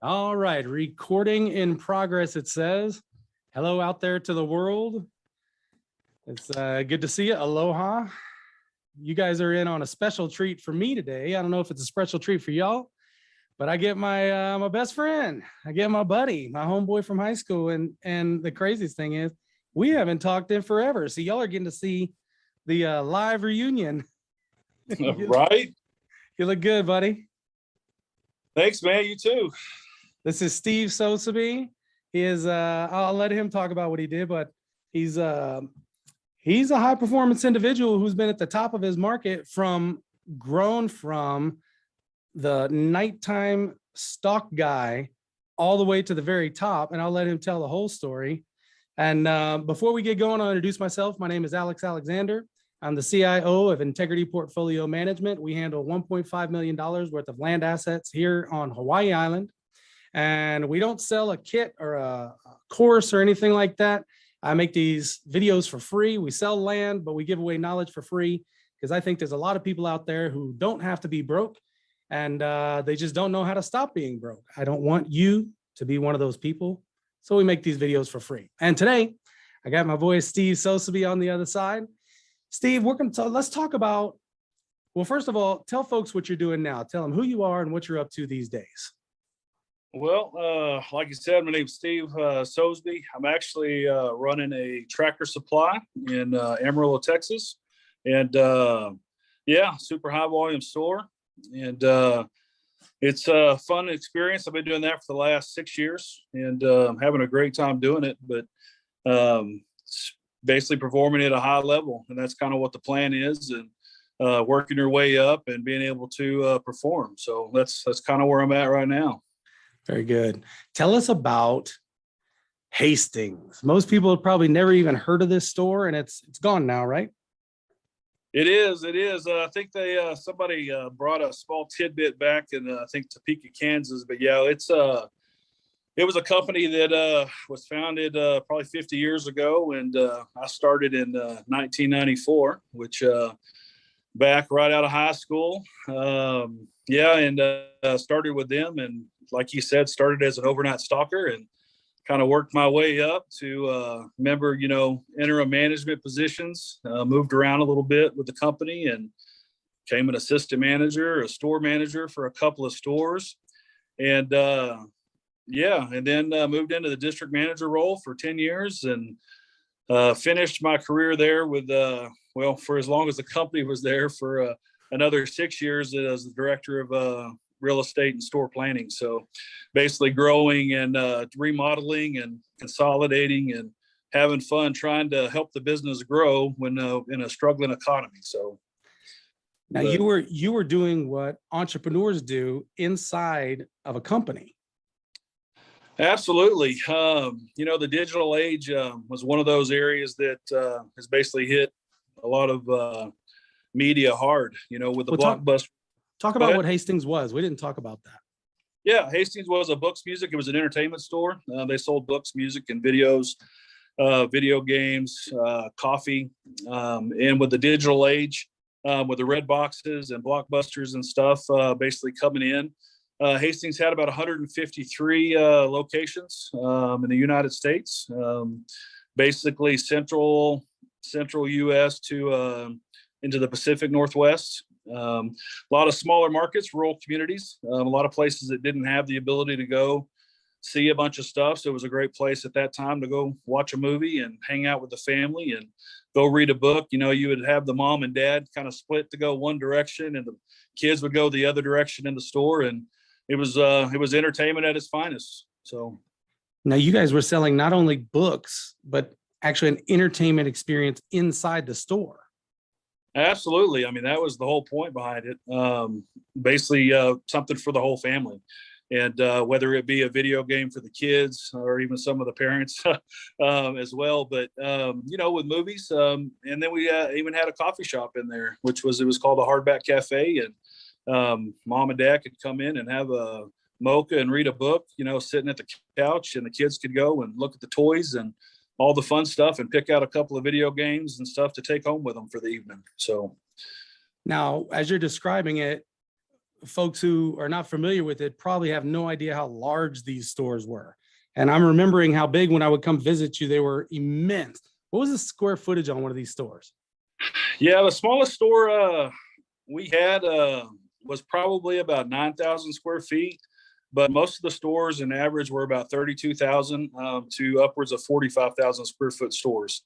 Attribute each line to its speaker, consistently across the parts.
Speaker 1: All right, recording in progress, it says. Hello out there to the world. It's good to see you. Aloha. You guys are in on a special treat for me today. I don't know if it's a special treat for y'all, but I get my my best friend. I get my buddy, my homeboy from high school. And the craziest thing is we haven't talked in forever. So y'all are getting to see the live reunion.
Speaker 2: Right.
Speaker 1: You look good, buddy.
Speaker 2: Thanks, man. You too.
Speaker 1: This is Steve Sosebee. He is I'll let him talk about what he did, but he's a high performance individual who's been at the top of his market grown from the nighttime stock guy all the way to the very top. And I'll let him tell the whole story. And before we get going, I'll introduce myself. My name is Alex Alexander. I'm the CIO of Integrity Portfolio Management. We handle $1.5 million worth of land assets here on Hawaii Island. And we don't sell a kit or a course or anything like that. I make these videos for free. We sell land, but we give away knowledge for free because I think there's a lot of people out there who don't have to be broke and they just don't know how to stop being broke. I don't want you to be one of those people. So we make these videos for free. And today I got my boy, Steve Sosebee, on the other side. Steve, let's talk about, well, first of all, tell folks what you're doing now. Tell them who you are and what you're up to these days.
Speaker 2: Well, like you said, my name's Steve Sosebee. I'm actually running a Tractor Supply in Amarillo, Texas. And yeah, super high volume store. And it's a fun experience. I've been doing that for the last 6 years and having a great time doing it. But basically performing at a high level, and that's kind of what the plan is, and working your way up and being able to perform. So that's kind of where I'm at right now.
Speaker 1: Very good. Tell us about Hastings. Most people have probably never even heard of this store, and it's gone now, right?
Speaker 2: It is. I think somebody brought a small tidbit back in I think Topeka, Kansas. But yeah, it was a company that was founded probably 50 years ago, and I started in 1994, which back right out of high school. Yeah, and started with them, and like you said, started as an overnight stalker and kind of worked my way up to member, interim management positions, moved around a little bit with the company and became an assistant manager, a store manager for a couple of stores. And yeah, and then moved into the district manager role for 10 years and finished my career there with, well, for as long as the company was there, for another 6 years as the director of real estate and store planning. So basically growing and remodeling and consolidating and having fun trying to help the business grow when in a struggling economy. So
Speaker 1: now you were doing what entrepreneurs do inside of a company.
Speaker 2: Absolutely. The digital age was one of those areas that has basically hit a lot of media hard, with the blockbuster.
Speaker 1: Talk about what Hastings was. We didn't talk about that.
Speaker 2: Yeah, Hastings was a books, music. It was an entertainment store. They sold books, music, and videos, video games, coffee. And with the digital age, with the red boxes and blockbusters and stuff basically coming in, Hastings had about 153 locations in the United States, basically central U.S. to into the Pacific Northwest. A lot of smaller markets, rural communities, a lot of places that didn't have the ability to go see a bunch of stuff. So it was a great place at that time to go watch a movie and hang out with the family and go read a book. You would have the mom and dad kind of split to go one direction and the kids would go the other direction in the store. And it was entertainment at its finest. So
Speaker 1: now you guys were selling not only books, but actually an entertainment experience inside the store.
Speaker 2: Absolutely. I mean, that was the whole point behind it. Basically, something for the whole family. And whether it be a video game for the kids or even some of the parents as well. But, with movies. And then we even had a coffee shop in there, it was called a Hardback Cafe. And mom and dad could come in and have a mocha and read a book, sitting at the couch, and the kids could go and look at the toys and all the fun stuff and pick out a couple of video games and stuff to take home with them for the evening. So
Speaker 1: now, as you're describing it, folks who are not familiar with it probably have no idea how large these stores were. And I'm remembering how big when I would come visit you, they were immense. What was the square footage on one of these stores?
Speaker 2: Yeah, the smallest store we had was probably about 9,000 square feet, but most of the stores in average were about 32,000 to upwards of 45,000 square foot stores.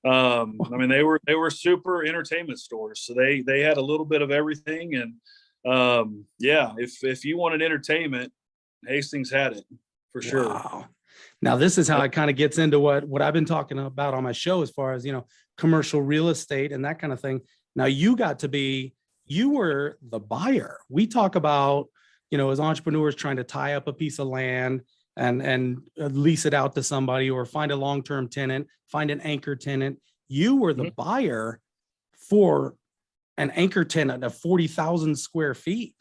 Speaker 2: I mean, they were super entertainment stores, so they had a little bit of everything. And yeah, if you wanted entertainment, Hastings had it for sure.
Speaker 1: Wow. Now this is how it kind of gets into what I've been talking about on my show as far as, commercial real estate and that kind of thing. Now you were the buyer. We talk about, as entrepreneurs trying to tie up a piece of land and lease it out to somebody or find a long-term tenant, find an anchor tenant. You were the buyer for an anchor tenant of 40,000 square feet.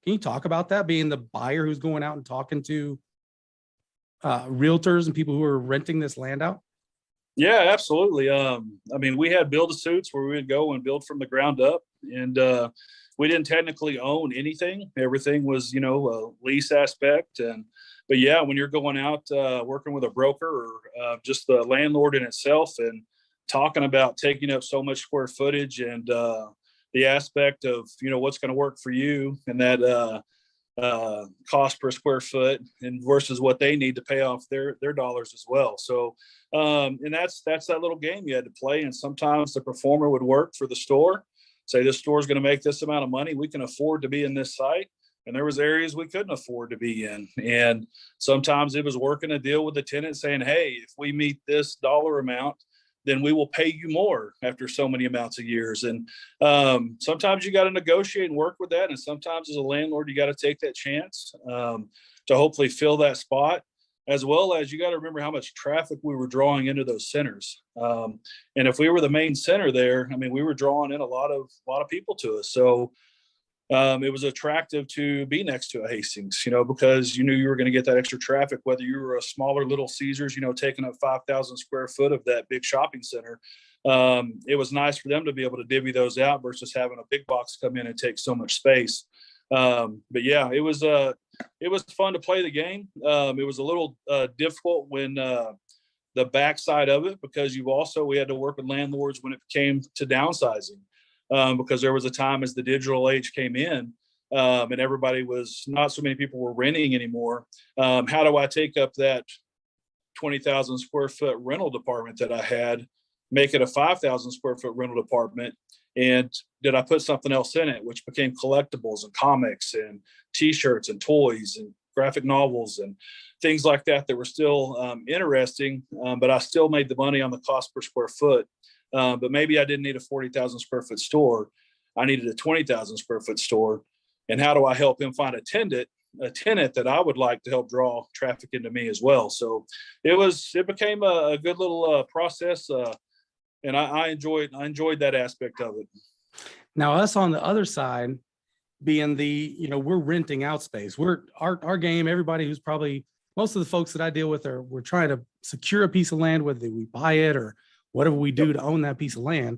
Speaker 1: Can you talk about that, being the buyer who's going out and talking to realtors and people who are renting this land out?
Speaker 2: Yeah, absolutely. I mean, we had build-to-suits where we would go and build from the ground up, and we didn't technically own anything. Everything was, a lease aspect. But yeah, when you're going out working with a broker or just the landlord in itself and talking about taking up so much square footage and the aspect of, what's going to work for you and that cost per square foot and versus what they need to pay off their dollars as well. So, and that's that little game you had to play. And sometimes the performer would work for the store, say this store is going to make this amount of money. We can afford to be in this site. And there was areas we couldn't afford to be in. And sometimes it was working a deal with the tenant saying, hey, if we meet this dollar amount, then we will pay you more after so many amounts of years. And sometimes you got to negotiate and work with that. And sometimes as a landlord, you got to take that chance to hopefully fill that spot, as well as you got to remember how much traffic we were drawing into those centers. And if we were the main center there, I mean, we were drawing in a lot of people to us. So it was attractive to be next to a Hastings, because you knew you were going to get that extra traffic, whether you were a smaller Little Caesars, taking up 5,000 square foot of that big shopping center. It was nice for them to be able to divvy those out versus having a big box come in and take so much space. But yeah, it was fun to play the game. It was a little difficult when the backside of it, because we had to work with landlords when it came to downsizing. Because there was a time as the digital age came in and everybody not so many people were renting anymore. How do I take up that 20,000 square foot rental department that I had, make it a 5,000 square foot rental department? And did I put something else in it, which became collectibles and comics and T-shirts and toys and graphic novels and things like that were still interesting, but I still made the money on the cost per square foot. But maybe I didn't need a 40,000 square foot store. I needed a 20,000 square foot store. And how do I help him find a tenant that I would like to help draw traffic into me as well? So it became a good little process. And I enjoyed that aspect of it.
Speaker 1: Now, us on the other side, being we're renting out space. Our game, everybody who's probably, most of the folks that I deal with we're trying to secure a piece of land, whether we buy it or whatever we do to own that piece of land,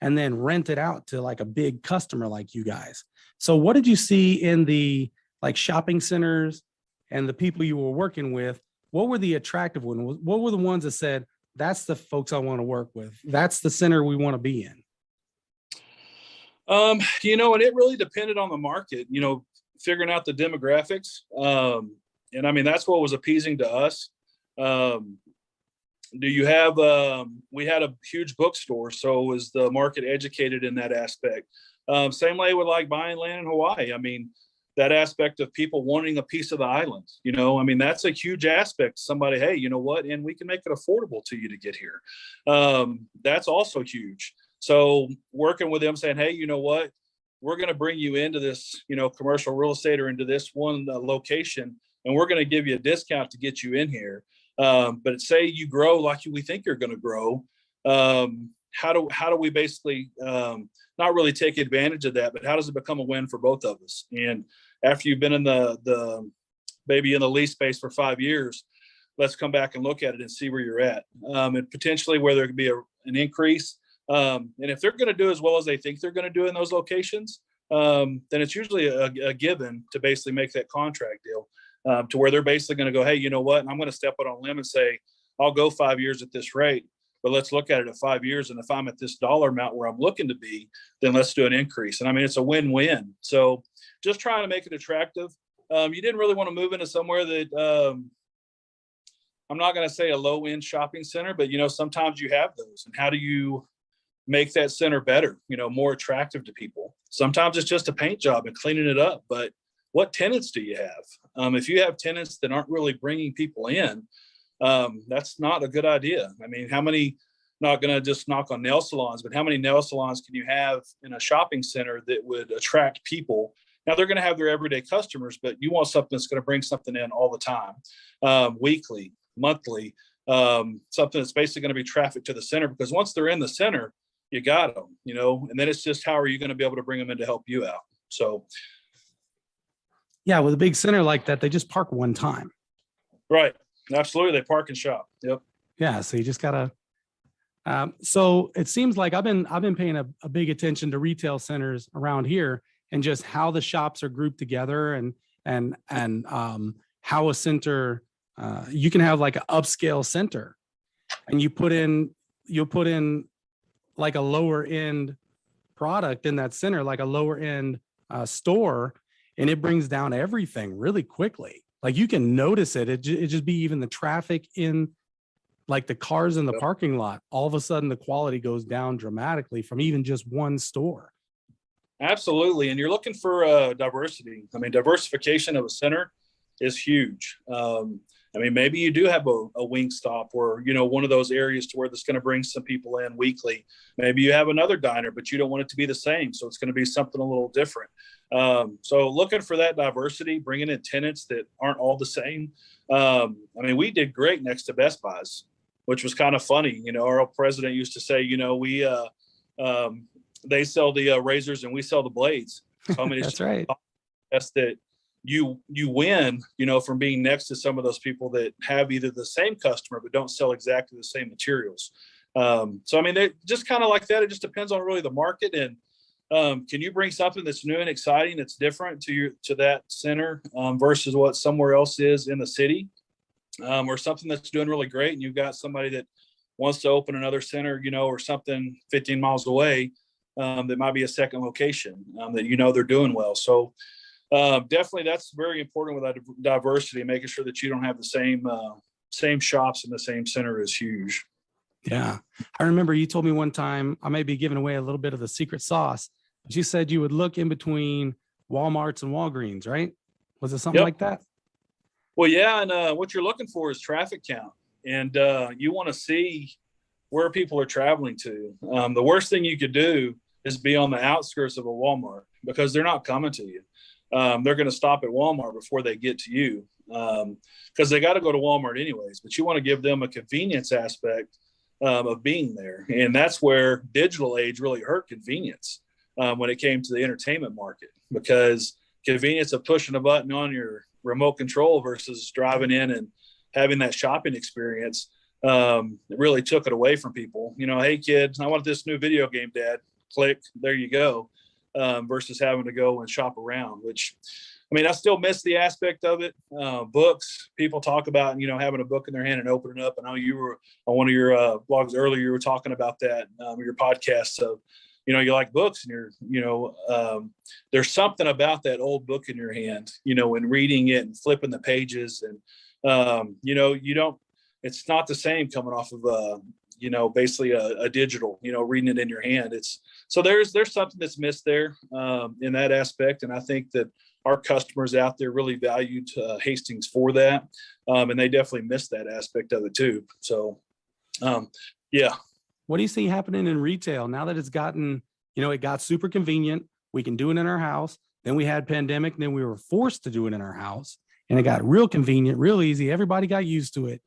Speaker 1: and then rent it out to like a big customer like you guys. So what did you see in the shopping centers and the people you were working with? What were the attractive ones? What were the ones that said, that's the folks I want to work with? That's the center we want to be in.
Speaker 2: And it really depended on the market, figuring out the demographics. And I mean, that's what was appeasing to us. Do you have, we had a huge bookstore, so was the market educated in that aspect? Same way with buying land in Hawaii. I mean, that aspect of people wanting a piece of the island, I mean, that's a huge aspect. Somebody, hey, you know what? And we can make it affordable to you to get here. That's also huge. So working with them saying, hey, you know what? We're going to bring you into this, commercial real estate or into this one location, and we're going to give you a discount to get you in here. But say you grow like we think you're going to grow. How do we basically not really take advantage of that, but how does it become a win for both of us? And after you've been in the maybe in the lease space for 5 years, let's come back and look at it and see where you're at, and potentially where there could be an increase. And if they're going to do as well as they think they're going to do in those locations, then it's usually a given to basically make that contract deal, to where they're basically going to go, hey, you know what? I'm going to step out on a limb and say, I'll go 5 years at this rate, but let's look at it at 5 years. And if I'm at this dollar amount where I'm looking to be, then let's do an increase. And I mean, it's a win-win. So just trying to make it attractive. You didn't really want to move into somewhere that, I'm not going to say a low end shopping center, but sometimes you have those. And how do you make that center better, more attractive to people? Sometimes it's just a paint job and cleaning it up. But what tenants do you have? If you have tenants that aren't really bringing people in, that's not a good idea. I mean, how many, not going to just knock on nail salons, but how many nail salons can you have in a shopping center that would attract people? Now they're going to have their everyday customers, but you want something that's going to bring something in all the time, weekly, monthly, something that's basically going to be traffic to the center, because once they're in the center, you got them, and then it's just, how are you going to be able to bring them in to help you out? So.
Speaker 1: Yeah. With a big center like that, they just park one time.
Speaker 2: Right. Absolutely. They park and shop. Yep.
Speaker 1: Yeah. So you just gotta, so it seems like I've been paying a big attention to retail centers around here, and just how the shops are grouped together, and how a center, you can have like an upscale center, and you'll put in like a lower end product in that center, like a lower end store, and it brings down everything really quickly. Like you can notice it. It just be even the traffic in like the cars in the parking lot. All of a sudden the quality goes down dramatically from even just one store.
Speaker 2: Absolutely. And you're looking for diversity. I mean, diversification of a center is huge. I mean, maybe you do have a wing stop, or, one of those areas to where that's going to bring some people in weekly. Maybe you have another diner, but you don't want it to be the same. So it's going to be something a little different. So looking for that diversity, bringing in tenants that aren't all the same. I mean, we did great next to Best Buys, which was kind of funny. Our old president used to say, they sell the razors and we sell the blades. So, I mean,
Speaker 1: That's right.
Speaker 2: That's that you win, from being next to some of those people that have either the same customer but don't sell exactly the same materials. So I mean, they just kind of like that. It just depends on really the market, and can you bring something that's new and exciting, that's different to that center, versus what somewhere else is in the city, or something that's doing really great, and you've got somebody that wants to open another center, or something 15 miles away, that might be a second location, that they're doing well. So definitely that's very important with that diversity. Making sure that you don't have the same shops in the same center is huge.
Speaker 1: Yeah. I remember you told me one time, I may be giving away a little bit of the secret sauce, but you said you would look in between Walmarts and Walgreens, right? Was it something like that?
Speaker 2: Well, yeah. And what you're looking for is traffic count. And you want to see where people are traveling to. The worst thing you could do is be on the outskirts of a Walmart, because they're not coming to you. They're going to stop at Walmart before they get to you, because they got to go to Walmart anyways. But you want to give them a convenience aspect of being there. And that's where digital age really hurt convenience when it came to the entertainment market, because convenience of pushing a button on your remote control versus driving in and having that shopping experience, it really took it away from people. Hey, kids, I want this new video game, Dad. Click, there you go. Versus having to go and shop around, which, I mean, I still miss the aspect of it. Books, people talk about, having a book in their hand and opening up. I know you were on one of your blogs earlier, you were talking about that, your podcast. So, you like books, and there's something about that old book in your hand, and reading it and flipping the pages, and, it's not the same coming off of, basically a digital, reading it in your hand. So there's something that's missed there in that aspect. And I think that our customers out there really valued Hastings for that. And they definitely missed that aspect of it too. So, yeah.
Speaker 1: What do you see happening in retail now that it's gotten, it got super convenient? We can do it in our house. Then we had pandemic, and then we were forced to do it in our house, and it got real convenient, real easy. Everybody got used to it.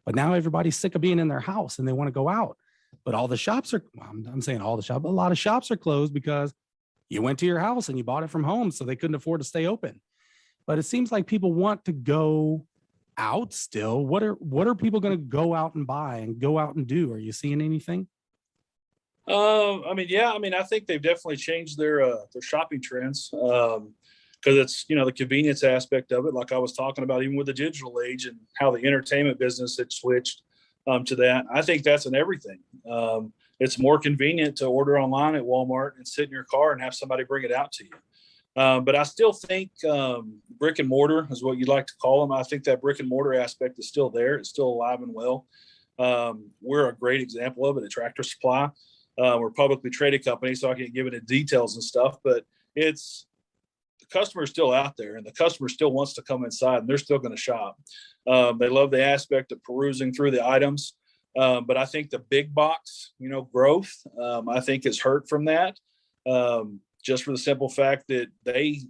Speaker 1: But now everybody's sick of being in their house and they want to go out. But all the shops are, I'm saying all the shops, a lot of shops are closed because you went to your house and you bought it from home, so they couldn't afford to stay open. But it seems like people want to go out still. What are people going to go out and buy and go out and do? Are you seeing anything?
Speaker 2: I think they've definitely changed their shopping trends. Because it's, the convenience aspect of it, like I was talking about, even with the digital age and how the entertainment business had switched to that. I think that's in everything. It's more convenient to order online at Walmart and sit in your car and have somebody bring it out to you. But I still think brick and mortar is what you'd like to call them. I think that brick and mortar aspect is still there. It's still alive and well. We're a great example of it at Tractor Supply. We're a publicly traded company, so I can't give it the details and stuff, but the customer is still out there and the customer still wants to come inside and they're still going to shop. They love the aspect of perusing through the items. But I think the big box, growth, I think is hurt from that. Just for the simple fact that they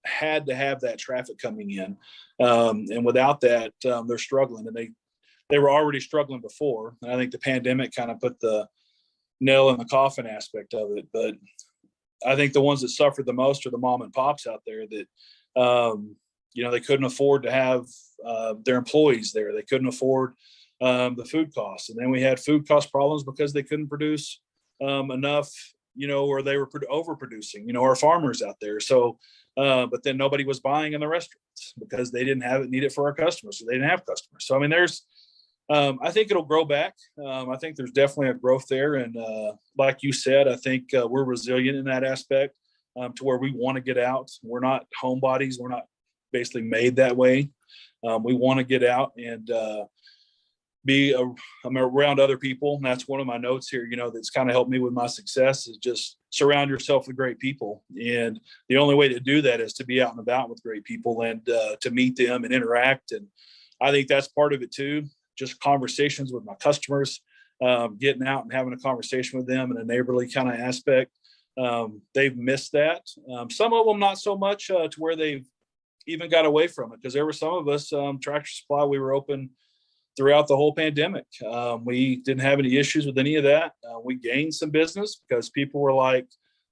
Speaker 2: had to have that traffic coming in. And without that, they're struggling, and they were already struggling before. And I think the pandemic kind of put the nail in the coffin aspect of it. But I think the ones that suffered the most are the mom and pops out there that, they couldn't afford to have their employees there. They couldn't afford the food costs. And then we had food cost problems because they couldn't produce enough, or they were overproducing, our farmers out there. So, but then nobody was buying in the restaurants because they didn't need it for our customers. So they didn't have customers. So, I think it'll grow back. I think there's definitely a growth there. And like you said, I think we're resilient in that aspect to where we want to get out. We're not homebodies. We're not basically made that way. We want to get out and be around other people. And that's one of my notes here, that's kind of helped me with my success is just surround yourself with great people. And the only way to do that is to be out and about with great people and to meet them and interact. And I think that's part of it too. Just conversations with my customers, getting out and having a conversation with them in a neighborly kind of aspect. They've missed that. Some of them not so much to where they've even got away from it, because there were some of us, Tractor Supply, we were open throughout the whole pandemic. We didn't have any issues with any of that. We gained some business because people were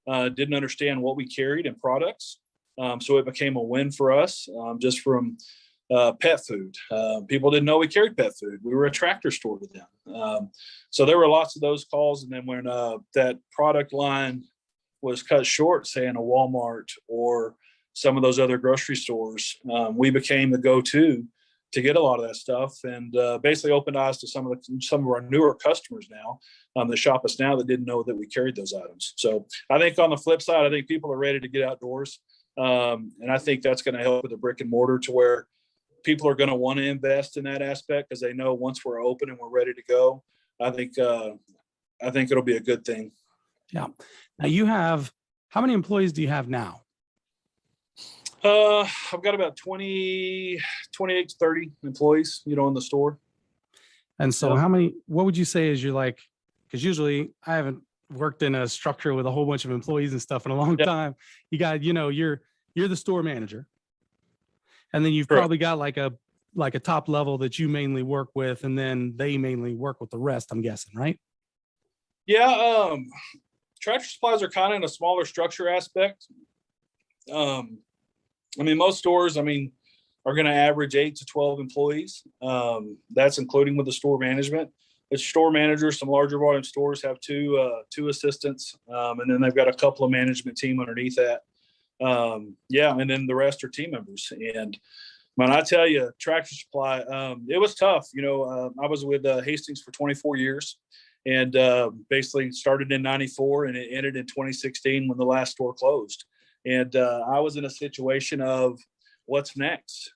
Speaker 2: didn't understand what we carried in products. So it became a win for us just from pet food. People didn't know we carried pet food. We were a tractor store to them. So there were lots of those calls. And then when that product line was cut short, say in a Walmart or some of those other grocery stores, we became the go-to to get a lot of that stuff, and basically opened eyes to some of our newer customers now that shop us now that didn't know that we carried those items. So I think on the flip side, I think people are ready to get outdoors. And I think that's going to help with the brick and mortar to where people are going to want to invest in that aspect because they know once we're open and we're ready to go, I think it'll be a good thing.
Speaker 1: Yeah. Now how many employees do you have now?
Speaker 2: I've got about 28 to 30 employees, in the store.
Speaker 1: And so what would you say is because usually I haven't worked in a structure with a whole bunch of employees and stuff in a long time. You got, you're the store manager. And then you've
Speaker 2: Correct.
Speaker 1: Probably got like a top level that you mainly work with, and then they mainly work with the rest, I'm guessing, right?
Speaker 2: Yeah. Tractor supplies are kind of in a smaller structure aspect. Most stores, are going to average 8 to 12 employees. That's including with the store management. The store managers, some larger volume stores have two assistants, and then they've got a couple of management team underneath that. And then the rest are team members. And when I tell you, Tractor Supply, it was tough. I was with Hastings for 24 years, and basically started in '94, and it ended in 2016 when the last store closed. And I was in a situation of what's next.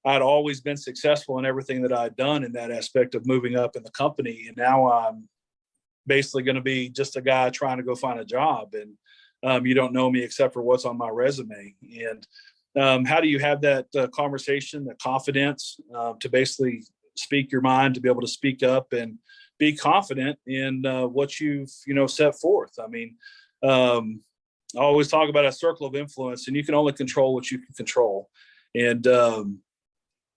Speaker 2: I'd always been successful in everything that I'd done in that aspect of moving up in the company. And now I'm basically going to be just a guy trying to go find a job. And you don't know me except for what's on my resume. And how do you have that conversation, the confidence to basically speak your mind, to be able to speak up and be confident in what you've, set forth? I always talk about a circle of influence, and you can only control what you can control. And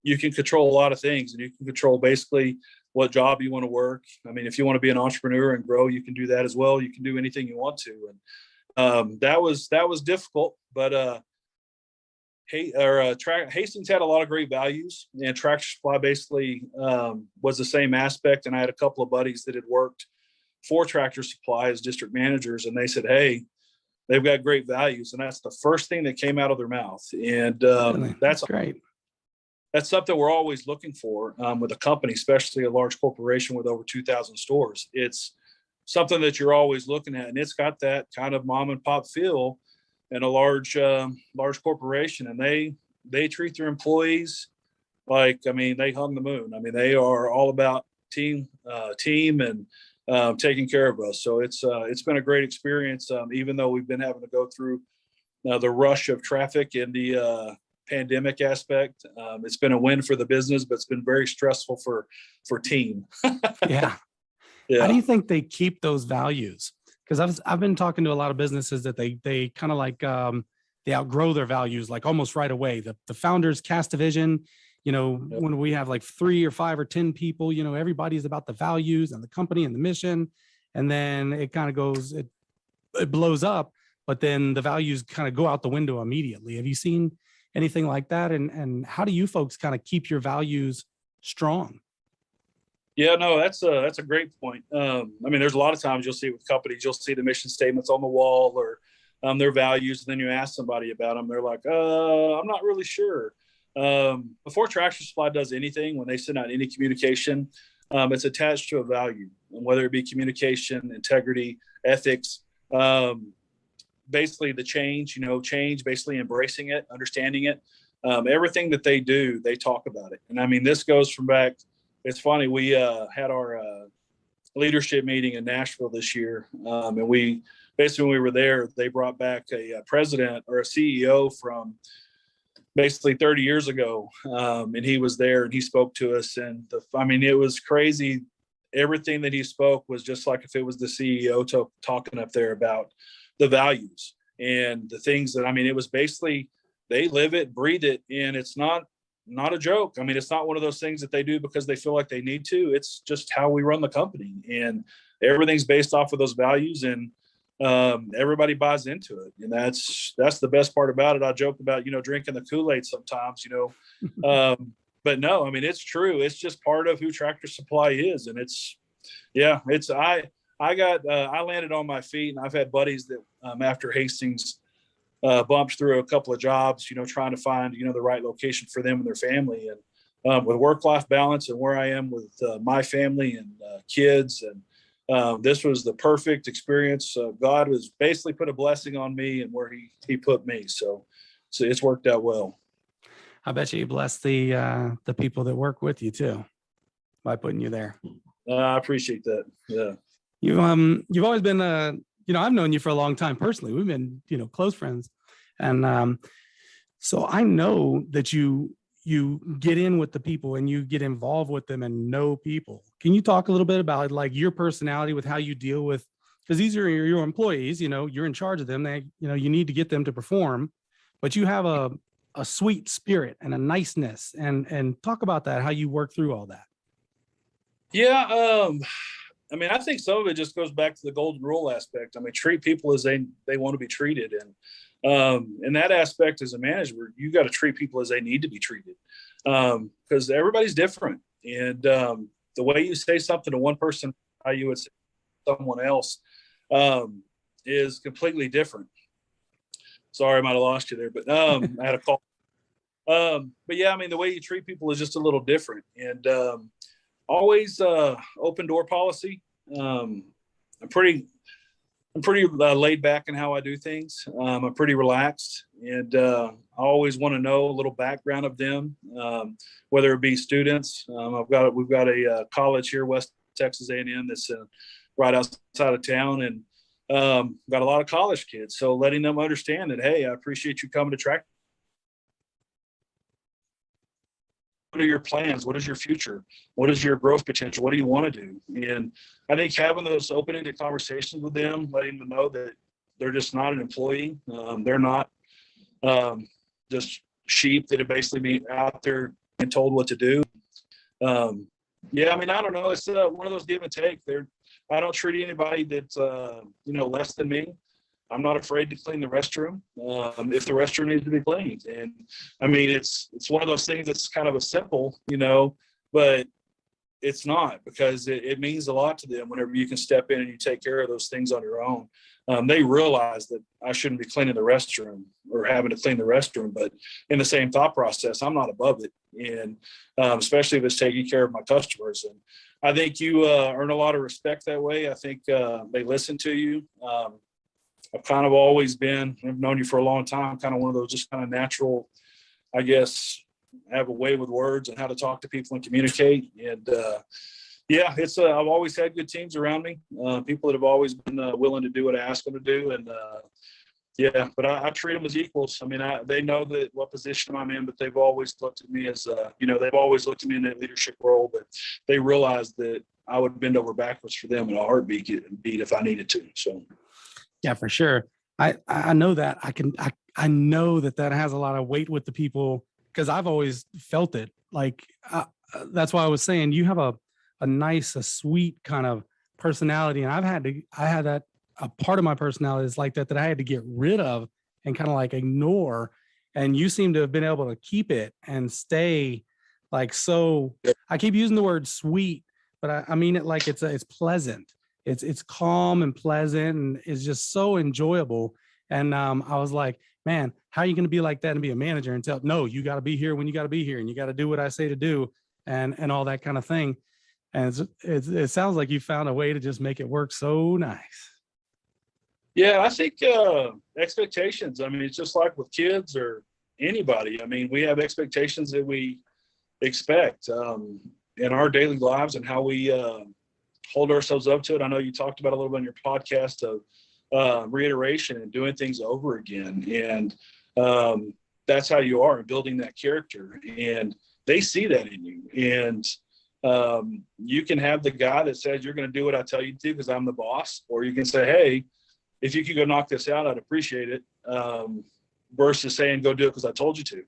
Speaker 2: you can control a lot of things, and you can control basically what job you want to work. If you want to be an entrepreneur and grow, you can do that as well. You can do anything you want to. And that was difficult, but Hastings had a lot of great values, and Tractor Supply basically was the same aspect. And I had a couple of buddies that had worked for Tractor Supply as district managers, and they said, "Hey, they've got great values," and that's the first thing that came out of their mouth. And
Speaker 1: Really? That's great.
Speaker 2: That's something we're always looking for with a company, especially a large corporation with over 2,000 stores. It's something that you're always looking at, and it's got that kind of mom and pop feel in a large corporation. And they treat their employees like, I mean, they hung the moon. I mean, they are all about team and taking care of us. So it's been a great experience, even though we've been having to go through the rush of traffic and the pandemic aspect. It's been a win for the business, but it's been very stressful for team.
Speaker 1: Yeah.
Speaker 2: Yeah.
Speaker 1: How do you think they keep those values? Because I've been talking to a lot of businesses that they kind of like they outgrow their values like almost right away. The founders cast a vision. Yep. When we have like 3 or 5 or 10 people, everybody's about the values and the company and the mission, and then it kind of goes, it blows up, but then the values kind of go out the window immediately. Have you seen anything like that? And how do you folks kind of keep your values strong?
Speaker 2: Yeah, no, that's a great point. I mean, there's a lot of times you'll see with companies, you'll see the mission statements on the wall or their values, and then you ask somebody about them, they're like, I'm not really sure. Before Tractor Supply does anything, when they send out any communication, it's attached to a value, and whether it be communication, integrity, ethics, basically the change, basically embracing it, understanding it. Everything that they do, they talk about it. And I mean, this goes from back. It's funny. We had our leadership meeting in Nashville this year, and we basically, when we were there, they brought back a president or a CEO from basically 30 years ago, and he was there and he spoke to us. And I mean, it was crazy. Everything that he spoke was just like if it was the CEO talking up there about the values and the things that, I mean, it was basically they live it, breathe it, and it's not a joke. I mean, it's not one of those things that they do because they feel like they need to. It's just how we run the company, and everything's based off of those values, and everybody buys into it. And that's the best part about it. I joke about, drinking the Kool-Aid sometimes, but no, I mean, it's true. It's just part of who Tractor Supply is. And I landed on my feet, and I've had buddies that after Hastings bumped through a couple of jobs, trying to find, the right location for them and their family. And with work-life balance and where I am with my family and kids, and this was the perfect experience. God was basically put a blessing on me and where he put me. So it's worked out well.
Speaker 1: I bet you bless the people that work with you too by putting you there.
Speaker 2: I appreciate that. Yeah.
Speaker 1: You've always been, I've known you for a long time personally. We've been, close friends. And so I know that you get in with the people and you get involved with them and know people. Can you talk a little bit about like your personality with how you deal with, because these are your employees, you're in charge of them. They, you need to get them to perform, but you have a sweet spirit and a niceness, and talk about that, how you work through all that.
Speaker 2: Yeah. I mean, I think some of it just goes back to the golden rule aspect. I mean, treat people as they want to be treated. And in that aspect, as a manager, you got to treat people as they need to be treated, because everybody's different. And the way you say something to one person, how you would say to someone else, is completely different. Sorry, I might have lost you there, but I had a call. But yeah, I mean, the way you treat people is just a little different. And always open door policy. I'm pretty laid back in how I do things. I'm pretty relaxed, and I always want to know a little background of them, whether it be students. We've got a college here, West Texas A&M, that's right outside of town, and got a lot of college kids. So letting them understand that, hey, I appreciate you coming to Tractor. What are your plans? What is your future? What is your growth potential? What do you want to do? And I think having those open-ended conversations with them, letting them know that they're just not an employee. They're not just sheep that are basically being out there and told what to do. Yeah, I mean, I don't know. It's one of those give and take. I don't treat anybody that's less than me. I'm not afraid to clean the restroom if the restroom needs to be cleaned. And I mean, it's one of those things that's kind of a simple, but it's not, because it means a lot to them whenever you can step in and you take care of those things on your own. They realize that I shouldn't be cleaning the restroom or having to clean the restroom, but in the same thought process, I'm not above it. And especially if it's taking care of my customers. And I think you earn a lot of respect that way. I think they listen to you. I've kind of always been, I've known you for a long time, kind of one of those just kind of natural, I guess, have a way with words and how to talk to people and communicate. And yeah, it's I've always had good teams around me, people that have always been willing to do what I ask them to do. And yeah, but I treat them as equals. I mean, they know that what position I'm in, but they've always looked at me as, they've always looked at me in that leadership role, but they realize that I would bend over backwards for them in a heartbeat if I needed to. So.
Speaker 1: Yeah, for sure. I know that I know that has a lot of weight with the people, because I've always felt it. Like that's why I was saying you have a nice, a sweet kind of personality, and I had that, a part of my personality is like that I had to get rid of and kind of like ignore, and you seem to have been able to keep it and stay like, so I keep using the word sweet, but I mean it like it's pleasant. It's calm and pleasant, and it's just so enjoyable. And I was like, man, how are you going to be like that and be a manager and no, you got to be here when you got to be here, and you got to do what I say to do, and all that kind of thing. And it sounds like you found a way to just make it work so nice.
Speaker 2: Yeah, I think expectations. I mean, it's just like with kids or anybody. I mean, we have expectations that we expect in our daily lives and how we hold ourselves up to it. I know you talked about a little bit on your podcast of reiteration and doing things over again. And that's how you are, building that character. And they see that in you. And you can have the guy that says, you're going to do what I tell you to because I'm the boss. Or you can say, hey, if you could go knock this out, I'd appreciate it. Versus saying, go do it because I told you to.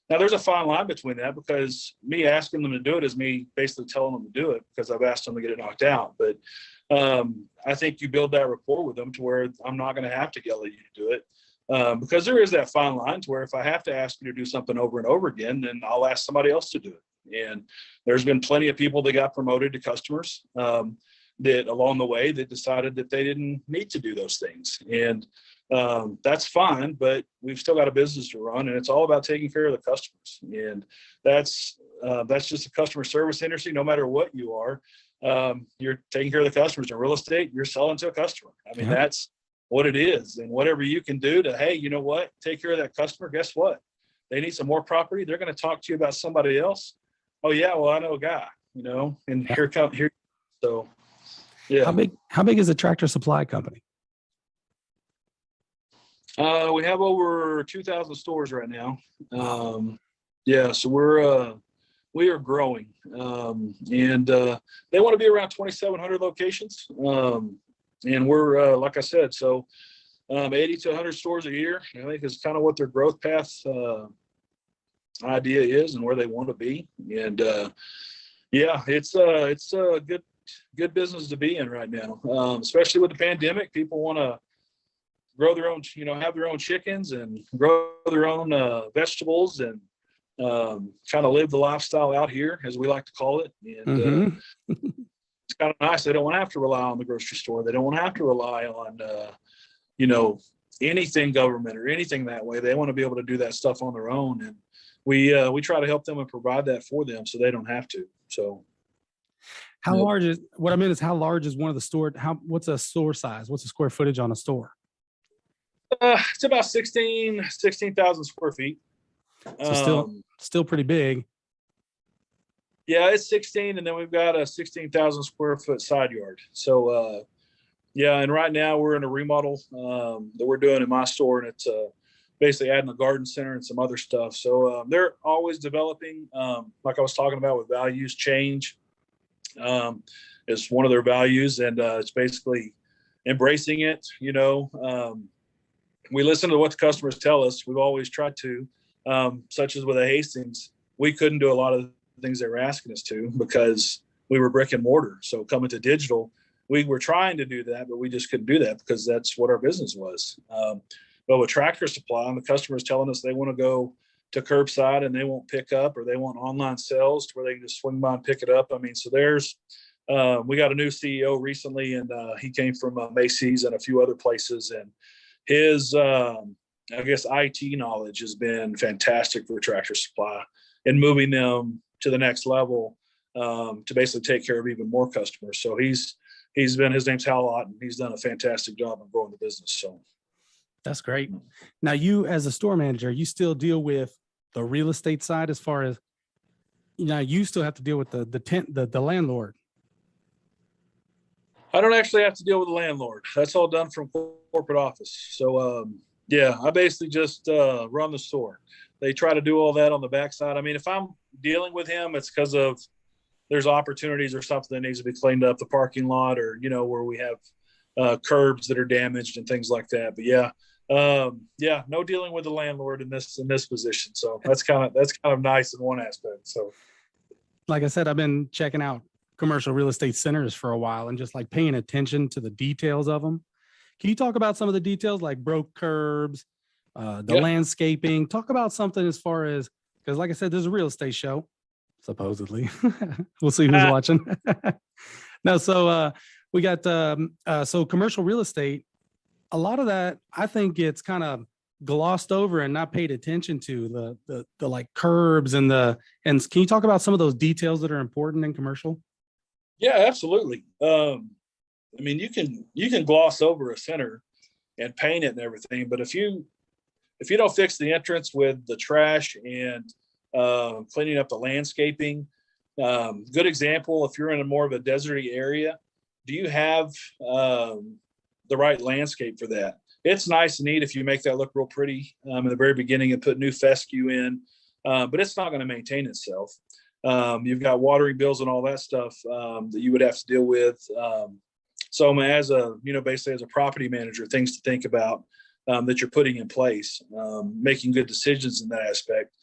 Speaker 2: Now, there's a fine line between that, because me asking them to do it is me basically telling them to do it because I've asked them to get it knocked out. But I think you build that rapport with them to where I'm not going to have to yell at you to do it. Because there is that fine line to where if I have to ask you to do something over and over again, then I'll ask somebody else to do it. And there's been plenty of people that got promoted to customers that along the way that decided that they didn't need to do those things. And that's fine, but we've still got a business to run, and it's all about taking care of the customers. And that's just a customer service industry. No matter what you are, you're taking care of the customers. In real estate, you're selling to a customer. I mean, That's what it is. And whatever you can do to, hey, you know what, take care of that customer. Guess what? They need some more property. They're going to talk to you about somebody else. Oh yeah, well, I know a guy, and here. So yeah.
Speaker 1: How big is a Tractor Supply company?
Speaker 2: We have over 2,000 stores right now. Yeah, so we are growing, and they want to be around 2,700 locations. And we're like I said, so 80 to 100 stores a year, I think, is kind of what their growth path idea is and where they want to be. And yeah, it's a good business to be in right now, especially with the pandemic. People want to grow their own, have their own chickens and grow their own vegetables and kind of live the lifestyle out here, as we like to call it. And it's kind of nice. They don't want to have to rely on the grocery store. They don't want to have to rely on, anything government or anything that way. They want to be able to do that stuff on their own. And we try to help them and provide that for them so they don't have to. So
Speaker 1: how large is one of the store? What's a store size? What's the square footage on a store?
Speaker 2: It's about 16,000 square feet.
Speaker 1: So still pretty big.
Speaker 2: Yeah, it's 16, and then we've got a 16,000 square foot side yard. So yeah, and right now we're in a remodel that we're doing in my store, and it's basically adding a garden center and some other stuff. So they're always developing, like I was talking about with values. Change is one of their values, and it's basically embracing it. We listen to what the customers tell us. We've always tried to, such as with the Hastings, we couldn't do a lot of the things they were asking us to because we were brick and mortar. So coming to digital, we were trying to do that, but we just couldn't do that because that's what our business was. But with Tractor Supply, and the customers telling us they want to go to curbside and they won't pick up, or they want online sales to where they can just swing by and pick it up. I mean, so we got a new CEO recently, and he came from Macy's and a few other places, and his I guess IT knowledge has been fantastic for Tractor Supply and moving them to the next level, to basically take care of even more customers. So his name's Hal Otten. He's done a fantastic job of growing the business. So
Speaker 1: That's great. Now, you as a store manager, you still deal with the real estate side as far as, you still have to deal with the landlord.
Speaker 2: I don't actually have to deal with the landlord. That's all done from corporate office. So yeah, I basically just run the store. They try to do all that on the backside. I mean, if I'm dealing with him, it's because of there's opportunities or something that needs to be cleaned up, the parking lot, or where we have curbs that are damaged and things like that. But yeah, no dealing with the landlord in this position. So that's kind of nice in one aspect. So,
Speaker 1: Like I said, I've been checking out commercial real estate centers for a while and just like paying attention to the details of them. Can you talk about some of the details, like broke curbs, the landscaping? Talk about something as far as, because like I said, there's a real estate show, supposedly. We'll see who's watching. No, so we got so commercial real estate. A lot of that, I think, gets kind of glossed over and not paid attention to, the like curbs and can you talk about some of those details that are important in commercial?
Speaker 2: Yeah, absolutely. I mean, you can gloss over a center and paint it and everything, but if you don't fix the entrance with the trash and cleaning up the landscaping, good example, if you're in a more of a deserty area, do you have the right landscape for that? It's nice and neat if you make that look real pretty in the very beginning and put new fescue in, but it's not going to maintain itself. You've got watering bills and all that stuff that you would have to deal with. So as basically as a property manager, things to think about that you're putting in place, making good decisions in that aspect.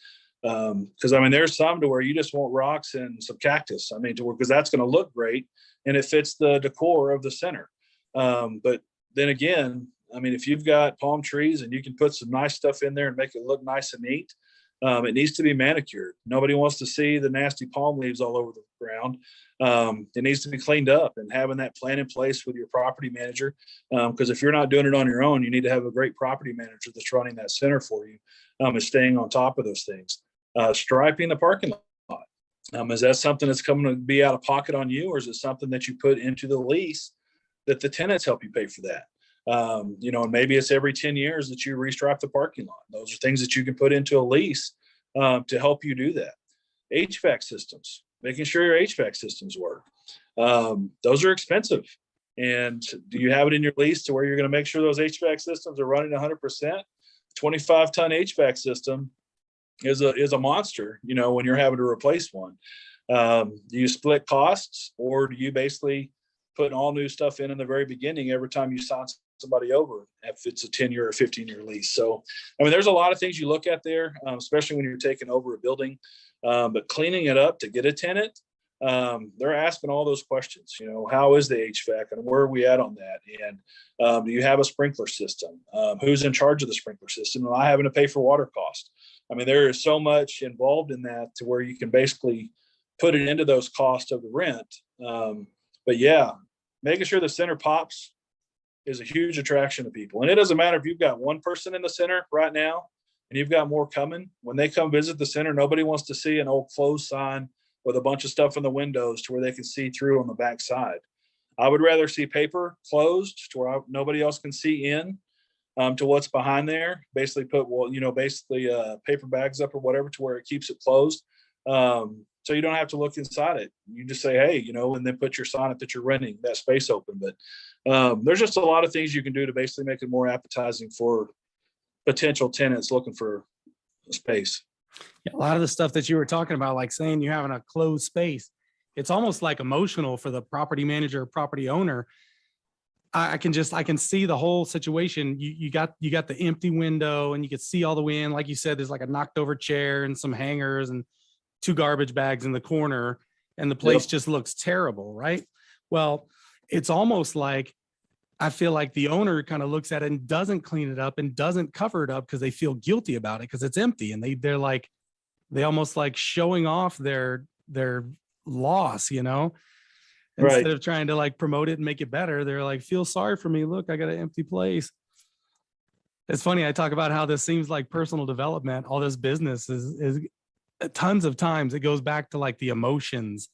Speaker 2: Because I mean, there's some to where you just want rocks and some cactus. I mean, because that's going to look great and it fits the decor of the center. But then again, I mean, if you've got palm trees and you can put some nice stuff in there and make it look nice and neat, it needs to be manicured. Nobody wants to see the nasty palm leaves all over the ground. It needs to be cleaned up, and having that plan in place with your property manager. Because if you're not doing it on your own, you need to have a great property manager that's running that center for you, and staying on top of those things. Striping the parking lot. Is that something that's coming to be out of pocket on you, or is it something that you put into the lease that the tenants help you pay for that? And maybe it's every 10 years that you restripe the parking lot. Those are things that you can put into a lease to help you do that. HVAC systems, making sure your HVAC systems work. Those are expensive. And do you have it in your lease to where you're going to make sure those HVAC systems are running 100%? 25-ton HVAC system is a monster, when you're having to replace one. Do you split costs, or do you basically put all new stuff in the very beginning every time you sign somebody over, if it's a 10-year or 15-year lease? So, I mean, there's a lot of things you look at there, especially when you're taking over a building, but cleaning it up to get a tenant, they're asking all those questions, how is the HVAC and where are we at on that? And do you have a sprinkler system? Who's in charge of the sprinkler system? Am I having to pay for water cost? I mean, there is so much involved in that to where you can basically put it into those costs of the rent. But yeah, making sure the center pops is a huge attraction to people. And it doesn't matter if you've got one person in the center right now and you've got more coming. When they come visit the center, nobody wants to see an old closed sign with a bunch of stuff in the windows to where they can see through on the back side. I would rather see paper closed to where nobody else can see in to what's behind there. Basically put, paper bags up or whatever to where it keeps it closed. So you don't have to look inside it. You just say, hey, and then put your sign up that you're renting that space open. But there's just a lot of things you can do to basically make it more appetizing for potential tenants looking for a space.
Speaker 1: Yeah, a lot of the stuff that you were talking about, like saying you're having a closed space, it's almost like emotional for the property manager, property owner. I can see the whole situation. You got the empty window and you can see all the way in. Like you said, there's like a knocked over chair and some hangers and 2 garbage bags in the corner, and the place just looks terrible, right? Well, it's almost like I feel like the owner kind of looks at it and doesn't clean it up and doesn't cover it up because they feel guilty about it because it's empty, and they're like, they almost like showing off their loss, you know, instead
Speaker 2: Right.
Speaker 1: of trying to like promote it and make it better. They're like, feel sorry for me. Look, I got an empty place. It's funny. I talk about how this seems like personal development. All this business is tons of times it goes back to like the emotions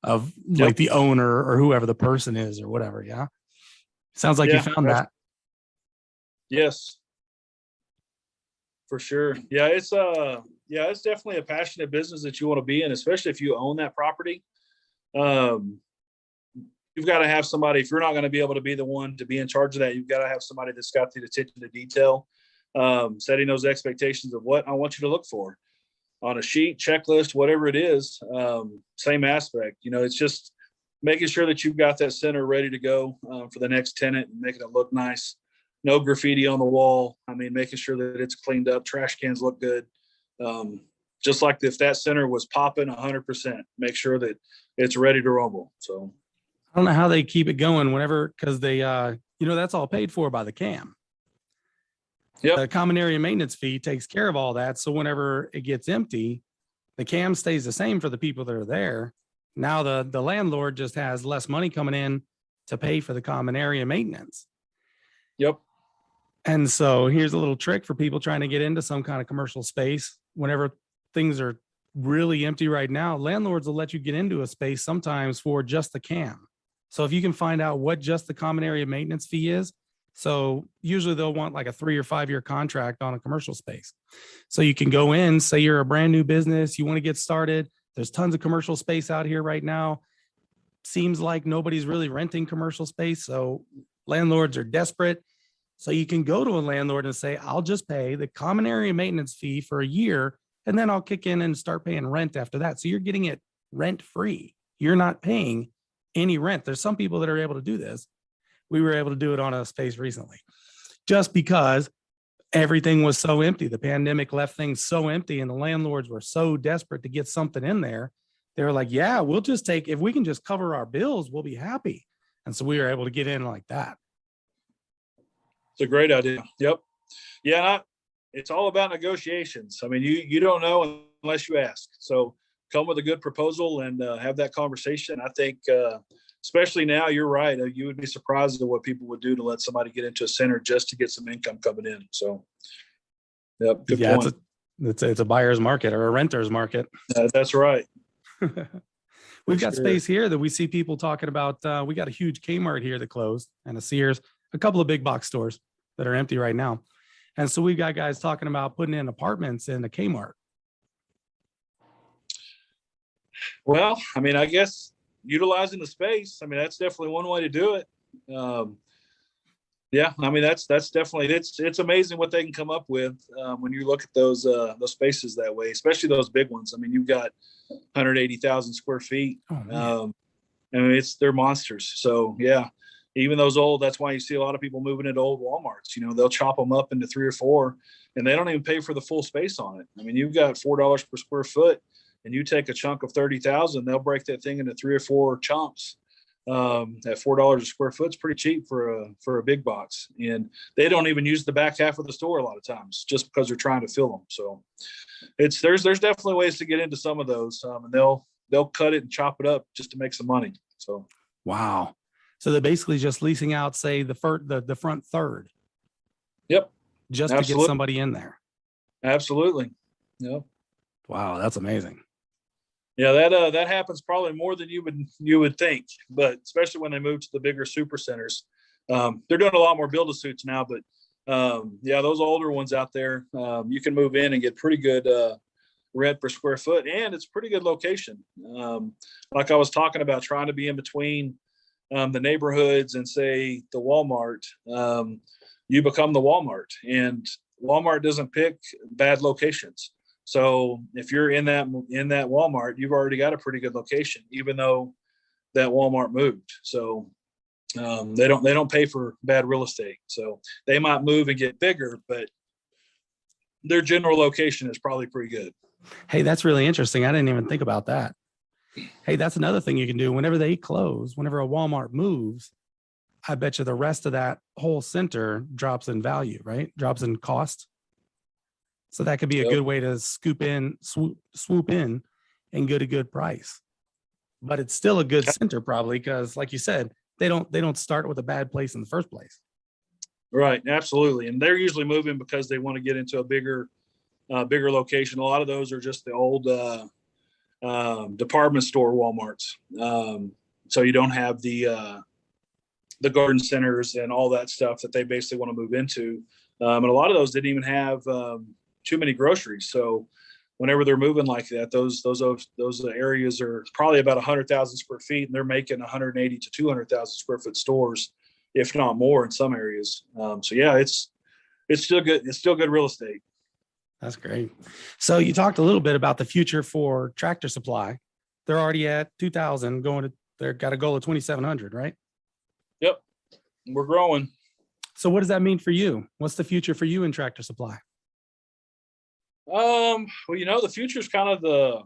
Speaker 1: of like
Speaker 2: Yep.
Speaker 1: the owner or whoever the person is or whatever. Yeah. Sounds like you
Speaker 2: Yeah.
Speaker 1: found that.
Speaker 2: Yes, for sure. Yeah, it's definitely a passionate business that you want to be in, especially if you own that property. Um, you've got to have somebody, if you're not going to be able to be the one to be in charge of that, you've got to have somebody that's got the attention to detail, setting those expectations of what I want you to look for on a sheet, checklist, whatever it is. Same aspect, you know, it's just making sure that you've got that center ready to go for the next tenant and making it look nice. No graffiti on the wall. I mean, making sure that it's cleaned up, trash cans look good. Just like if that center was popping 100%, make sure that it's ready to rumble. So
Speaker 1: I don't know how they keep it going whenever, because they, you know, that's all paid for by the CAM.
Speaker 2: Yep.
Speaker 1: The common area maintenance fee takes care of all that. So whenever it gets empty, the CAM stays the same for the people that are there. Now the landlord just has less money coming in to pay for the common area maintenance.
Speaker 2: Yep.
Speaker 1: And so here's a little trick for people trying to get into some kind of commercial space. Whenever things are really empty right now, landlords will let you get into a space sometimes for just the CAM. So if you can find out what just the common area maintenance fee is, so usually they'll want like a 3 or 5 year contract on a commercial space. So you can go in, say you're a brand new business, you want to get started. There's tons of commercial space out here right now. Seems like nobody's really renting commercial space. So landlords are desperate. So you can go to a landlord and say, I'll just pay the common area maintenance fee for a year, and then I'll kick in and start paying rent after that. So you're getting it rent free. You're not paying any rent. There's some people that are able to do this. We were able to do it on a space recently just because everything was so empty. The pandemic left things so empty and the landlords were so desperate to get something in there. They were like, yeah, we'll just take, if we can just cover our bills, we'll be happy. And so we were able to get in like that.
Speaker 2: It's a great idea. Yep. Yeah. It's all about negotiations. I mean, you don't know unless you ask. So come with a good proposal and have that conversation. I think, especially now, you're right. You would be surprised at what people would do to let somebody get into a center just to get some income coming in. So, yep, good point.
Speaker 1: It's a buyer's market or a renter's market.
Speaker 2: That's right.
Speaker 1: We've got space here that we see people talking about. We got a huge Kmart here that closed and a Sears, a couple of big box stores that are empty right now. And so we've got guys talking about putting in apartments in the Kmart.
Speaker 2: Well, I mean, I guess utilizing the space, I mean, that's definitely one way to do it. Yeah, I mean, that's definitely, it's amazing what they can come up with when you look at those spaces that way, especially those big ones. I mean, you've got 180,000 square feet. I mean, they're monsters. So yeah, even those old, that's why you see a lot of people moving into old Walmarts. You know, they'll chop them up into 3 or 4 and they don't even pay for the full space on it. I mean, you've got $4 per square foot and you take a chunk of 30,000, they'll break that thing into 3 or 4 chunks. At $4 a square foot is pretty cheap for a big box, and they don't even use the back half of the store a lot of times just because they're trying to fill them. So there's definitely ways to get into some of those, and they'll cut it and chop it up just to make some money. So
Speaker 1: wow, so they're basically just leasing out, say the front third.
Speaker 2: Yep,
Speaker 1: just to get somebody in there.
Speaker 2: Absolutely. Yep.
Speaker 1: Wow, that's amazing.
Speaker 2: Yeah, that happens probably more than you would think, but especially when they move to the bigger super centers. They're doing a lot more build-to-suits now, but yeah, those older ones out there, you can move in and get pretty good rent per square foot, and it's pretty good location. Like I was talking about, trying to be in between the neighborhoods and say the Walmart, you become the Walmart, and Walmart doesn't pick bad locations. So if you're in that Walmart, you've already got a pretty good location, even though that Walmart moved. So they don't pay for bad real estate. So they might move and get bigger, but their general location is probably pretty good.
Speaker 1: Hey, that's really interesting. I didn't even think about that. Hey, that's another thing you can do whenever they close, whenever a Walmart moves, I bet you the rest of that whole center drops in value, right? Drops in cost. So that could be a
Speaker 2: Yep.
Speaker 1: good way to swoop in and get a good price. But it's still a good center probably because, like you said, they don't start with a bad place in the first place.
Speaker 2: Right. Absolutely. And they're usually moving because they want to get into a bigger location. A lot of those are just the old department store Walmarts. So you don't have the garden centers and all that stuff that they basically want to move into. And a lot of those didn't even have too many groceries. So whenever they're moving like that, those areas are probably about 100,000 square feet, and they're making 180 to 200,000 square foot stores, if not more, in some areas. So yeah, it's still good. It's still good real estate.
Speaker 1: That's great. So you talked a little bit about the future for Tractor Supply. They're already at 2,000, they've got a goal of 2,700, right?
Speaker 2: Yep, we're growing.
Speaker 1: So what does that mean for you? What's the future for you in Tractor Supply?
Speaker 2: Well, the future is kind of the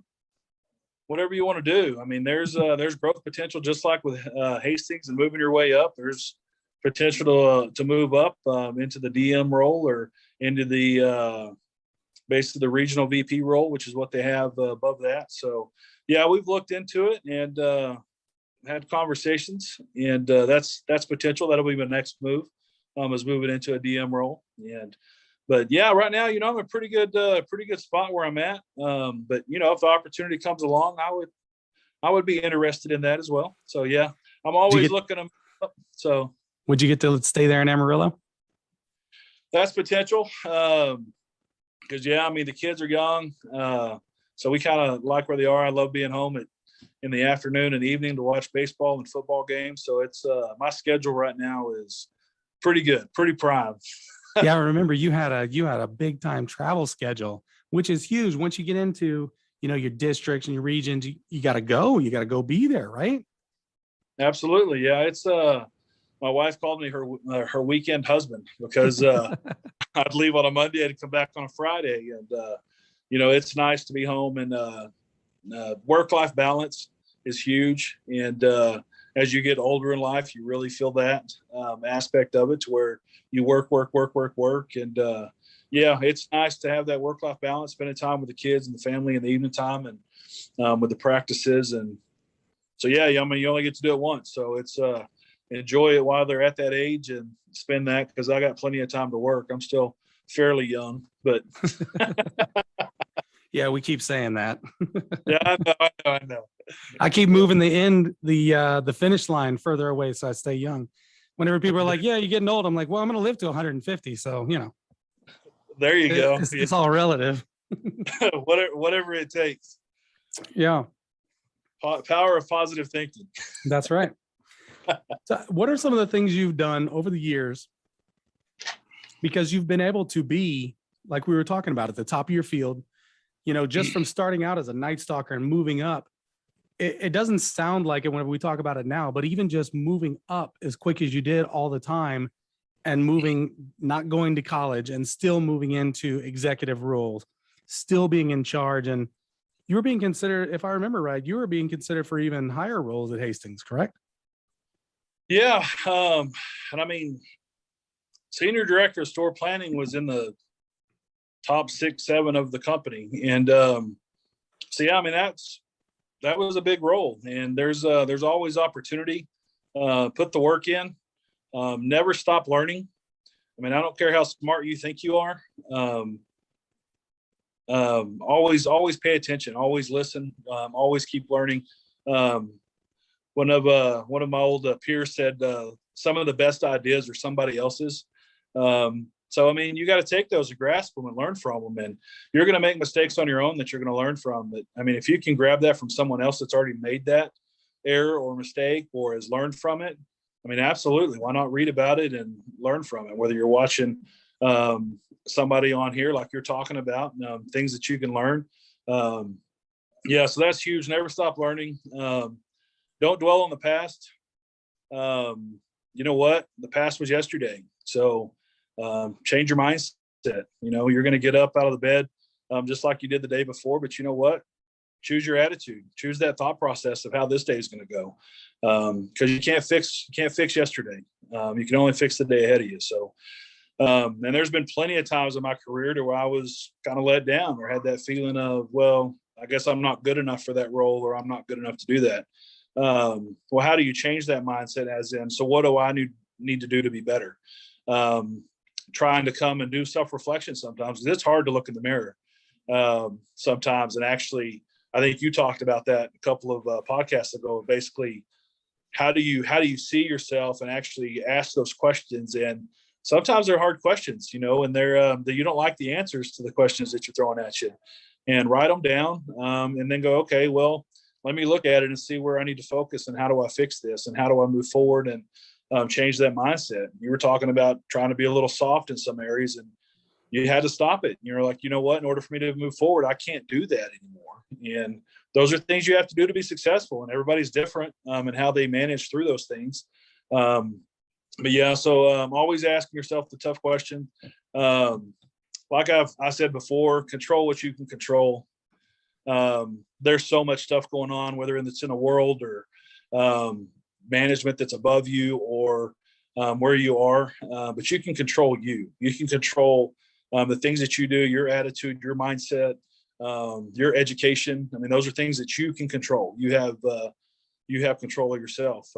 Speaker 2: whatever you want to do. I mean, there's growth potential, just like with Hastings and moving your way up. There's potential to move up into the DM role or into the basically the regional VP role, which is what they have above that. So, yeah, we've looked into it and had conversations, and that's potential. That'll be the next move, is moving into a DM role. But yeah, right now, I'm in a pretty good spot where I'm at. But if the opportunity comes along, I would be interested in that as well. So yeah, I'm always looking them up. So
Speaker 1: would you get to stay there in Amarillo?
Speaker 2: That's potential. Because yeah, I mean the kids are young, so we kind of like where they are. I love being home in the afternoon and evening to watch baseball and football games. So it's my schedule right now is pretty good, pretty prime.
Speaker 1: Yeah, I remember you had a big time travel schedule, which is huge. Once you get into your districts and your regions, you got to go be there, right?
Speaker 2: Absolutely, yeah. It's my wife called me her weekend husband because I'd leave on a Monday and come back on a Friday, and it's nice to be home. And work-life balance is huge, and as you get older in life, you really feel that aspect of it, to where you work, and yeah, it's nice to have that work-life balance, spending time with the kids and the family in the evening time, and with the practices. And so yeah, I mean, you only get to do it once, so it's enjoy it while they're at that age and spend that, because I got plenty of time to work. I'm still fairly young, but
Speaker 1: yeah, we keep saying that.
Speaker 2: Yeah, I know.
Speaker 1: I keep moving the finish line further away so I stay young. Whenever people are like, "Yeah, you're getting old," I'm like, "Well, I'm going to live to 150." So
Speaker 2: there you go.
Speaker 1: It's all relative.
Speaker 2: whatever it takes.
Speaker 1: Yeah,
Speaker 2: power of positive thinking.
Speaker 1: That's right. So what are some of the things you've done over the years, because you've been able to be, like we were talking about, at the top of your field, just from starting out as a night stalker and moving up? It doesn't sound like it when we talk about it now, but even just moving up as quick as you did all the time, and not going to college and still moving into executive roles, still being in charge. And you were being considered, if I remember right, you were being considered for even higher roles at Hastings, correct?
Speaker 2: Yeah. And I mean, senior director of store planning was in the top 6, 7 of the company. And so, yeah, I mean, that was a big role, and there's always opportunity. Put the work in, never stop learning. I mean, I don't care how smart you think you are. Always pay attention, always listen, always keep learning. One of my old peers said, some of the best ideas are somebody else's. So, I mean, you got to take those and grasp them and learn from them. And you're going to make mistakes on your own that you're going to learn from. But I mean, if you can grab that from someone else that's already made that error or mistake or has learned from it, I mean, absolutely. Why not read about it and learn from it? Whether you're watching somebody on here like you're talking about, things that you can learn. Yeah, so that's huge. Never stop learning. Don't dwell on the past. You know what? The past was yesterday. So change your mindset. You're going to get up out of the bed just like you did the day before. But you know what? choose your attitude, choose that thought process of how this day is going to go. Cause you can't fix yesterday. You can only fix the day ahead of you. So, and there's been plenty of times in my career to where I was kind of let down or had that feeling of, well, I guess I'm not good enough for that role, or I'm not good enough to do that. Well, how do you change that mindset as in, so what do I need to do to be better? Trying to come and do self-reflection sometimes. It's hard to look in the mirror sometimes. And actually, I think you talked about that a couple of podcasts ago. Basically, how do you see yourself and actually ask those questions? And sometimes they're hard questions, and they're you don't like the answers to the questions that you're throwing at you, and write them down and then go, okay, well, let me look at it and see where I need to focus and how do I fix this and how do I move forward and change that mindset. You were talking about trying to be a little soft in some areas, and you had to stop it. You're like, you know what, in order for me to move forward, I can't do that anymore. And those are things you have to do to be successful. And everybody's different in how they manage through those things. But yeah, so always asking yourself the tough question. Like I said before, control what you can control. There's so much stuff going on, whether it's in the world or management that's above you or where you are, but you can control you. You can control the things that you do, your attitude, your mindset, your education. I mean, those are things that you can control. You have control of yourself,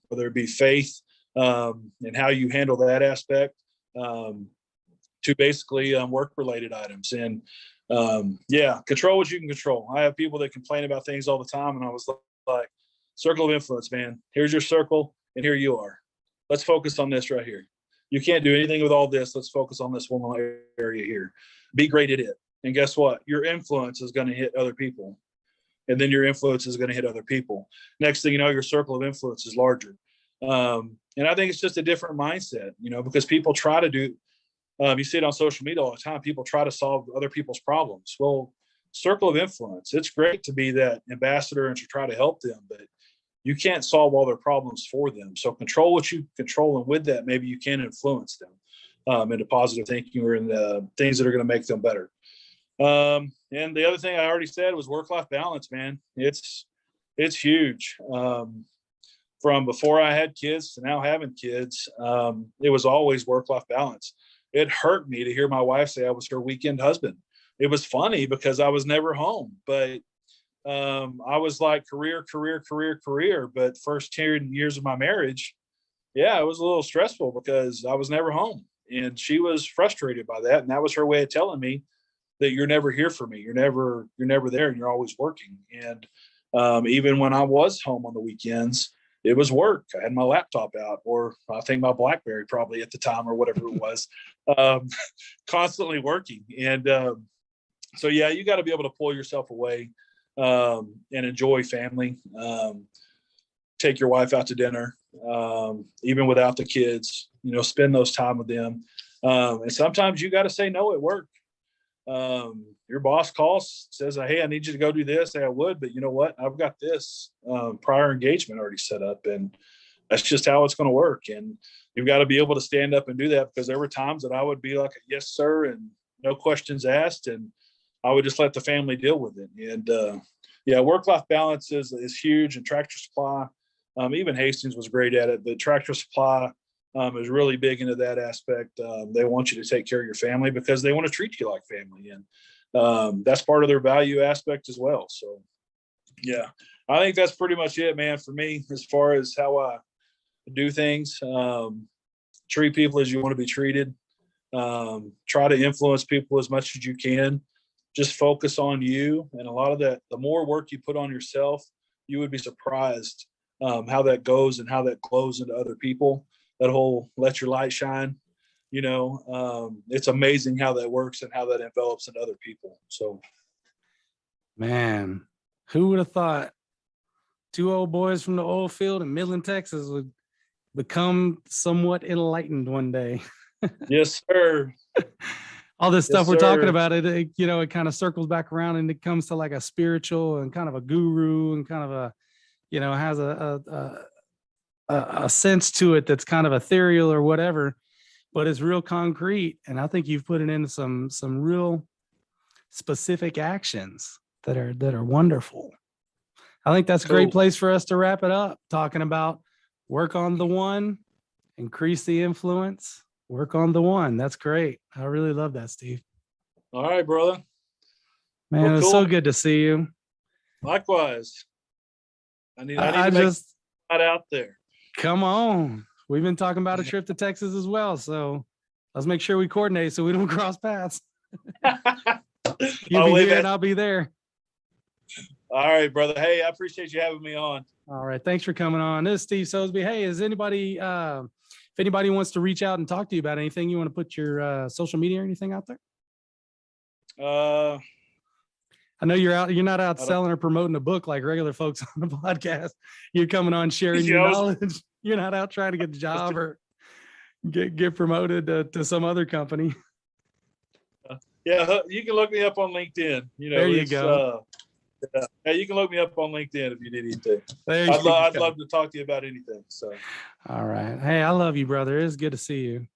Speaker 2: whether it be faith and how you handle that aspect, to basically work-related items. And yeah, control what you can control. I have people that complain about things all the time, and I was like, circle of influence, man. Here's your circle, and here you are. Let's focus on this right here. You can't do anything with all this. Let's focus on this one area here. Be great at it. And guess what? Your influence is going to hit other people. And then your influence is going to hit other people. Next thing you know, your circle of influence is larger. And I think it's just a different mindset, because people try to do, you see it on social media all the time. People try to solve other people's problems. Well, circle of influence, it's great to be that ambassador and to try to help them, but you can't solve all their problems for them. So control what you control, and with that, maybe you can influence them into positive thinking or in the things that are going to make them better. And the other thing I already said was work-life balance, man. It's huge. From before I had kids to now having kids, it was always work-life balance. It hurt me to hear my wife say I was her weekend husband. It was funny because I was never home, but I was like career. But first 10 years of my marriage, yeah, it was a little stressful because I was never home, and she was frustrated by that. And that was her way of telling me that you're never here for me. You're never there, and you're always working. And even when I was home on the weekends, it was work. I had my laptop out, or I think my BlackBerry probably at the time, or whatever it was, constantly working. And so, yeah, you got to be able to pull yourself away and enjoy family. Take your wife out to dinner, even without the kids, spend those time with them. And sometimes you got to say no at work. Your boss calls, says, hey, I need you to go do this. Hey, I would, but you know what? I've got this prior engagement already set up, and that's just how it's going to work. And you've got to be able to stand up and do that, because there were times that I would be like, yes, sir, and no questions asked. And I would just let the family deal with it. And yeah, work-life balance is huge. And Tractor Supply, even Hastings was great at it, but Tractor Supply is really big into that aspect. They want you to take care of your family because they want to treat you like family. And that's part of their value aspect as well. So yeah, I think that's pretty much it, man, for me, as far as how I do things. Treat people as you want to be treated. Try to influence people as much as you can. Just focus on you. And a lot of that, the more work you put on yourself, you would be surprised how that goes and how that glows into other people. That whole let your light shine, it's amazing how that works and how that envelops into other people. So,
Speaker 1: Man, who would have thought two old boys from the oil field in Midland, Texas would become somewhat enlightened one day?
Speaker 2: Yes, sir.
Speaker 1: All this stuff
Speaker 2: Yes,
Speaker 1: we're talking
Speaker 2: sir.
Speaker 1: about, it kind of circles back around, and it comes to like a spiritual and kind of a guru and kind of a, has a sense to it that's kind of ethereal or whatever, but it's real concrete. And I think you've put it into some real specific actions that are wonderful. I think that's a great
Speaker 2: Cool.
Speaker 1: place for us to wrap it up, talking about work on the one, increase the influence, work on the one. That's great. I really love that, Steve.
Speaker 2: All right, brother.
Speaker 1: Man,
Speaker 2: Well,
Speaker 1: it was
Speaker 2: cool.
Speaker 1: so good to see you.
Speaker 2: Likewise. I need
Speaker 1: I
Speaker 2: to make
Speaker 1: just
Speaker 2: that out there.
Speaker 1: come on. We've been talking about a trip to Texas as well, so let's make sure we coordinate so we don't cross paths. You'll be here and I'll be there.
Speaker 2: All right, brother. Hey, I appreciate you having me on.
Speaker 1: All right. Thanks for coming on. This is Steve Sosebee. Hey, is anybody, if anybody wants to reach out and talk to you about anything, you want to put your social media or anything out there? I know you're not out selling or promoting a book like regular folks on the podcast. You're coming on sharing your knowledge. You're not out trying to get the job or get promoted to some other company.
Speaker 2: Yeah, you can look me up on LinkedIn. You know,
Speaker 1: there you go.
Speaker 2: Yeah, you can look me up on LinkedIn if you need anything.
Speaker 1: I'd
Speaker 2: love to talk to you about anything. So,
Speaker 1: all right. Hey, I love you, brother. It's good to see you.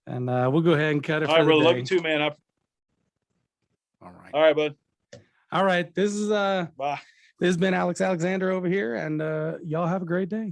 Speaker 1: And we'll go ahead and cut it.
Speaker 2: All right, brother.
Speaker 1: Day.
Speaker 2: Love you too, man.
Speaker 1: All right.
Speaker 2: All right, bud.
Speaker 1: All right. This is
Speaker 2: bye.
Speaker 1: This has been Alex Alexander over here, and y'all have a great day.